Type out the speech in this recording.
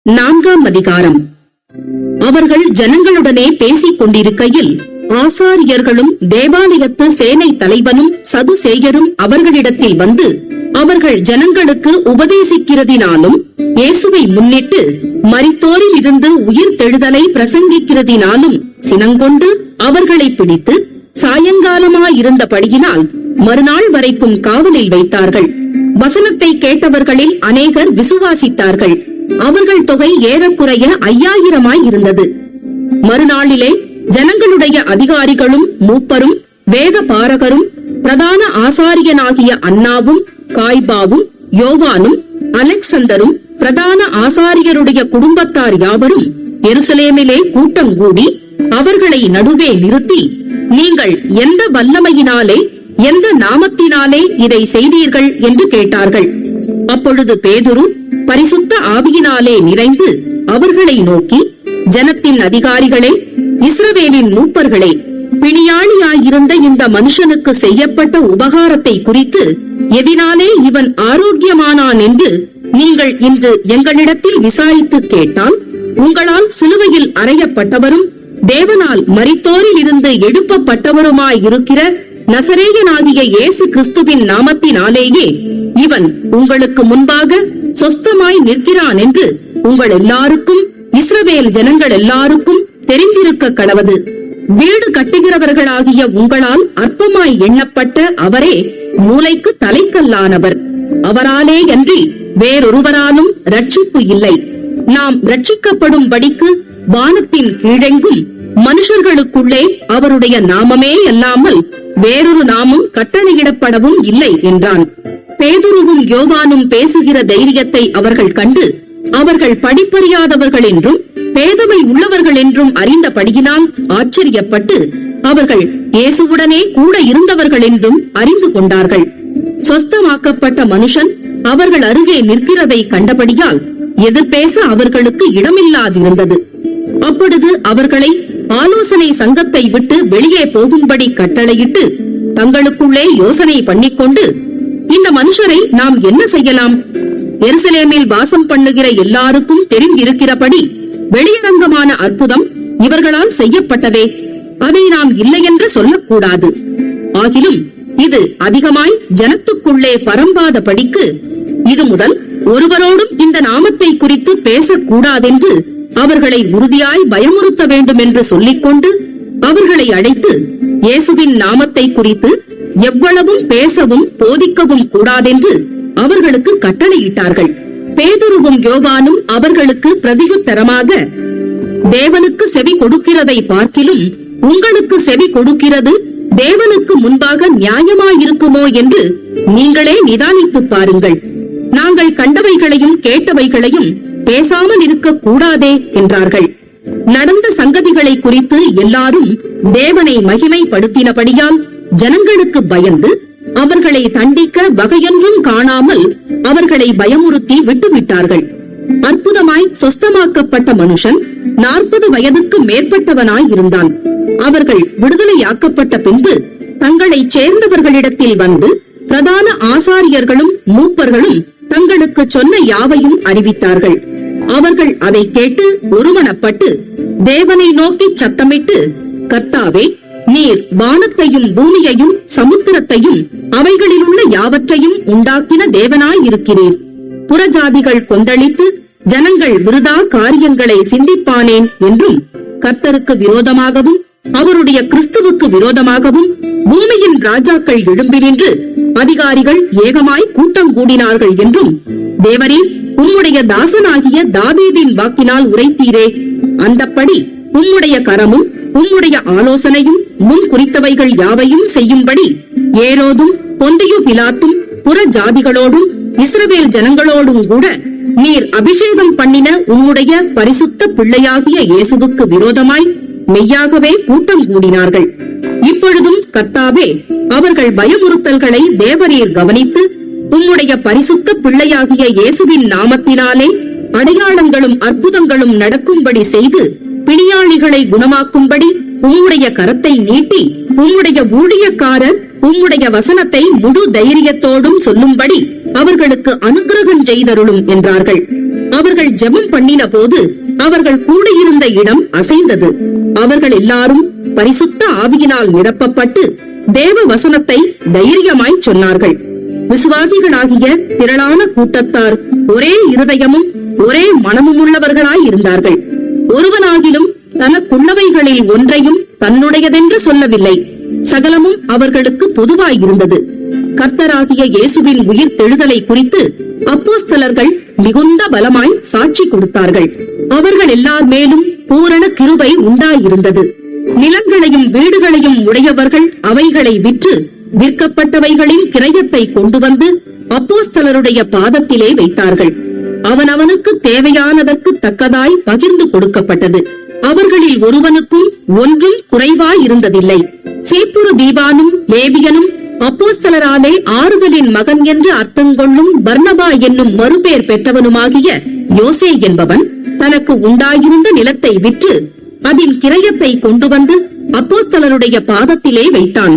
4ஆம் அதிகாரம். அவர்கள் ஜனங்களுடனே பேசிக் கொண்டிருக்கையில் ஆசாரியர்களும் தேவாலயத்து சேனை தலைவனும் சதுசேயரும் அவர்களிடத்தில் வந்து, அவர்கள் ஜனங்களுக்கு உபதேசிக்கிறதினாலும் இயேசுவை முன்னிட்டு மரித்தோரில் இருந்து உயிர் தெழுதலை பிரசங்கிக்கிறதினாலும் சினங்கொண்டு அவர்களை பிடித்து சாயங்காலமாயிருந்தபடியினால் மறுநாள் வரைக்கும் காவலில் வைத்தார்கள். வசனத்தை கேட்டவர்களில் அநேகர் விசுவாசித்தார்கள். அவர்கள் தொகை ஏறக்குறைய 5000 இருந்தது. மறுநாளிலே ஜனங்களுடைய அதிகாரிகளும் மூப்பரும் வேத பாரகரும் பிரதான ஆசாரியனாகிய அன்னாவும் காய்பாவும் யோவானும் அலெக்சந்தரும் பிரதான ஆசாரியருடைய குடும்பத்தார் யாவரும் எருசலேமிலே கூட்டங்கூடி அவர்களை நடுவே நிறுத்தி, நீங்கள் எந்த வல்லமையினாலே எந்த நாமத்தினாலே இதை செய்தீர்கள் என்று கேட்டார்கள். அப்பொழுது பேதுரு பரிசுத்த ஆவியினாலே நிறைந்து அவர்களை நோக்கி, ஜனத்தின் அதிகாரிகளே, இஸ்ரவேலின் மூப்பர்களே, பிணியாளியாயிருந்த இந்த மனுஷனுக்கு செய்யப்பட்ட உபகாரத்தை குறித்து எதினாலே இவன் ஆரோக்கியமானான் என்று நீங்கள் இன்று எங்களிடத்தில் விசாரித்து கேட்டால், உங்களால் சிலுவையில் அறையப்பட்டவரும் தேவனால் மரித்தோரில் இருந்து எழுப்பப்பட்டவருமாயிருக்கிற நசரேயனாகிய இயேசு கிறிஸ்துவின் நாமத்தினாலேயே இவன் உங்களுக்கு முன்பாக சொஸ்தமாய் நிற்கிறான் என்று உங்கள் எல்லாருக்கும் இஸ்ரவேல் ஜனங்கள் எல்லாருக்கும் தெரிந்திருக்க கடவது. வீடு கட்டுகிறவர்களாகிய உங்களால் அற்பமாய் எண்ணப்பட்ட அவரே மூலைக்கு தலைக்கல்லானவர். அவராலே அன்றி வேறொருவராலும் ரட்சிப்பு இல்லை. நாம் ரட்சிக்கப்படும்படிக்கு வானத்தின் கீழெங்கும் மனுஷர்களுக்குள்ளே அவருடைய நாமமே அல்லாமல் வேறொரு நாமம் கட்டளையிடப்படவும் இல்லை என்றான். பேதுருவும் யோவானும் பேசுகிற தைரியத்தை அவர்கள் கண்டு, அவர்கள் படிப்பறியாதவர்கள் என்றும் பேதமை உள்ளவர்கள் என்றும் அறிந்தபடியினால் ஆச்சரியப்பட்டு, அவர்கள் இயேசுவுடனே கூட இருந்தவர்கள் என்றும் அறிந்து கொண்டார்கள். சொஸ்தமாக்கப்பட்ட மனுஷன் அவர்கள் அருகே நிற்கிறதை கண்டபடியால் எதிர்பேச அவர்களுக்கு இடமில்லாதிருந்தது. அப்பொழுது அவர்களை ஆலோசனை சங்கத்தை விட்டு வெளியே போகும்படி கட்டளையிட்டு தங்களுக்குள்ளே யோசனை பண்ணிக்கொண்டு, இந்த மனுஷரை நாம் என்ன செய்யலாம்? எருசலேமில் வாசம் பண்ணுகிற எல்லாருக்கும் தெரிந்திருக்கிறபடி வெளியரங்கமான அற்புதம் இவர்களால் செய்யப்பட்டதே. அதை நாம் இல்லையென்று சொல்லக்கூடாது. ஆகிலும் இது அதிகமாய் ஜனத்துக்குள்ளே பரம்பாத படிக்கு இது முதல் ஒருவரோடும் இந்த நாமத்தை குறித்து பேசக்கூடாதென்று அவர்களை உறுதியாய் பயமுறுத்த வேண்டும் என்று சொல்லிக்கொண்டு அவர்களை அழைத்து இயேசுவின் நாமத்தை குறித்து எவ்வளவும் பேசவும் போதிக்கவும் கூடாதென்று அவர்களுக்கு கட்டளையிட்டார்கள். பேதுருவும் யோவானும் அவர்களுக்கு பிரதியுத்தரமாக, தேவனுக்கு செவி கொடுக்கிறதை பார்க்கிலும் உங்களுக்கு செவி கொடுக்கிறது தேவனுக்கு முன்பாக நியாயமாயிருக்குமோ என்று நீங்களே நிதானித்து பாருங்கள். நாங்கள் கண்டவைகளையும் கேட்டவைகளையும் பேசாமல் இருக்க கூடாதே என்றார்கள். நடந்த சங்கதிகளை குறித்து எல்லாரும் தேவனை மகிமைப்படுத்தினபடியால் ஜனங்களுக்கு பயந்து அவர்களை தண்டிக்க வகையொன்றும் காணாமல் அவர்களை பயமுறுத்தி விட்டுவிட்டார்கள். அற்புதமாய் சொஸ்தமாக்கப்பட்ட மனுஷன் 40 வயதுக்கு மேற்பட்டவனாய் இருந்தான். அவர்கள் விடுதலையாக்கப்பட்ட பின்பு தங்களை சேர்ந்தவர்களிடத்தில் வந்து பிரதான ஆசாரியர்களும் மூப்பர்களும் தங்களுக்கு சொன்ன யாவையும் அறிவித்தார்கள். அவர்கள் அதை கேட்டு ஒருமனப்பட்டு தேவனை நோக்கி சத்தமிட்டு, கர்த்தாவே, நீர் வானத்தையும் பூமியையும் சமுத்திரத்தையும் அவைகளிலுள்ள யாவற்றையும் உண்டாக்கின தேவனாயிருக்கிறீர். புறஜாதிகள் கொந்தளித்து ஜனங்கள் விருதா காரியங்களை சிந்திப்பானேன் என்றும், கர்த்தருக்கு விரோதமாகவும் அவருடைய கிறிஸ்துவுக்கு விரோதமாகவும் பூமியின் ராஜாக்கள் எழும்பி நின்று அதிகாரிகள் ஏகமாய் கூட்டம் கூடினார்கள் என்றும் தேவரீர் உம்முடைய தாசனாகிய தாவீதின் வாக்கினால் உரைத்தீரே. அந்தப்படி உம்முடைய கரமும் உம்முடைய ஆலோசனையும் முன் குறித்தவைகள் யாவையும் செய்யும்படி ஏரோதும் பொந்தியு பிலாத்தும் புற ஜாதிகளோடும் இஸ்ரவேல் ஜனங்களோடும் கூட நீர் அபிஷேகம் பண்ணின உம்முடைய பரிசுத்த பிள்ளையாகிய இயேசுவுக்கு விரோதமாய் மெய்யாகவே கூட்டம் கூடினார்கள். இப்பொழுதும் கர்த்தாவே, அவர்கள் பயமுறுத்தல்களை தேவரீர் கவனித்து உம்முடைய பரிசுத்த பிள்ளையாகிய இயேசுவின் நாமத்தினாலே அடையாளங்களும் அற்புதங்களும் நடக்கும்படி செய்து பிணியாளிகளை குணமாக்கும்படி உம்முடைய கரத்தை நீட்டி உம்முடைய ஊழியக்காரர் உம்முடைய வசனத்தை முழு தைரியத்தோடும் சொல்லும்படி அவர்களுக்கு அனுக்கிரகம் செய்தருளும் என்றார்கள். அவர்கள் ஜெபம் பண்ணின போது அவர்கள் கூடியிருந்த இடம் அசைந்தது. அவர்கள் எல்லாரும் பரிசுத்த ஆவியினால் நிரப்பப்பட்டு தேவ வசனத்தை தைரியமாய் சொன்னார்கள். விசுவாசிகளாகிய திரளான கூட்டத்தார் ஒரே இருதயமும் ஒரே மனமும் உள்ளவர்களாய் இருந்தார்கள். ஒருவனாகிலும் தனக்குள்ளவைகளில் ஒன்றையும் தன்னுடையதென்று சொல்லவில்லை. சகலமும் அவர்களுக்கு பொதுவாயிருந்தது. கர்த்தராகிய இயேசுவின் உயிர் தெழுதலை குறித்து அப்போஸ்தலர்கள் மிகுந்த பலமாய் சாட்சி கொடுத்தார்கள். அவர்கள் எல்லார் மேலும் பூரண கிருபை உண்டாயிருந்தது. நிலங்களையும் வீடுகளையும் உடையவர்கள் அவைகளை விற்று விற்கப்பட்டவைகளின் கிரயத்தை கொண்டு வந்து அப்போஸ்தலருடைய பாதத்திலே வைத்தார்கள். அவனவனுக்கு தேவையானதற்கு தக்கதாய் பகிர்ந்து கொடுக்கப்பட்டது. அவர்களில் ஒருவனுக்கும் ஒன்றும் குறைவாயிருந்ததில்லை. சீப்புரு தீவானும் லேவியனும் அப்போஸ்தலராலே ஆறுதலின் மகன் என்று அர்த்தங்கொள்ளும் பர்னபா என்னும் மறுபேர் பெற்றவனுமாகிய யோசே என்பவன் தனக்கு உண்டாயிருந்த நிலத்தை விற்று அதன் கிரயத்தை கொண்டு வந்து அப்போஸ்தலருடைய பாதத்திலே வைத்தான்.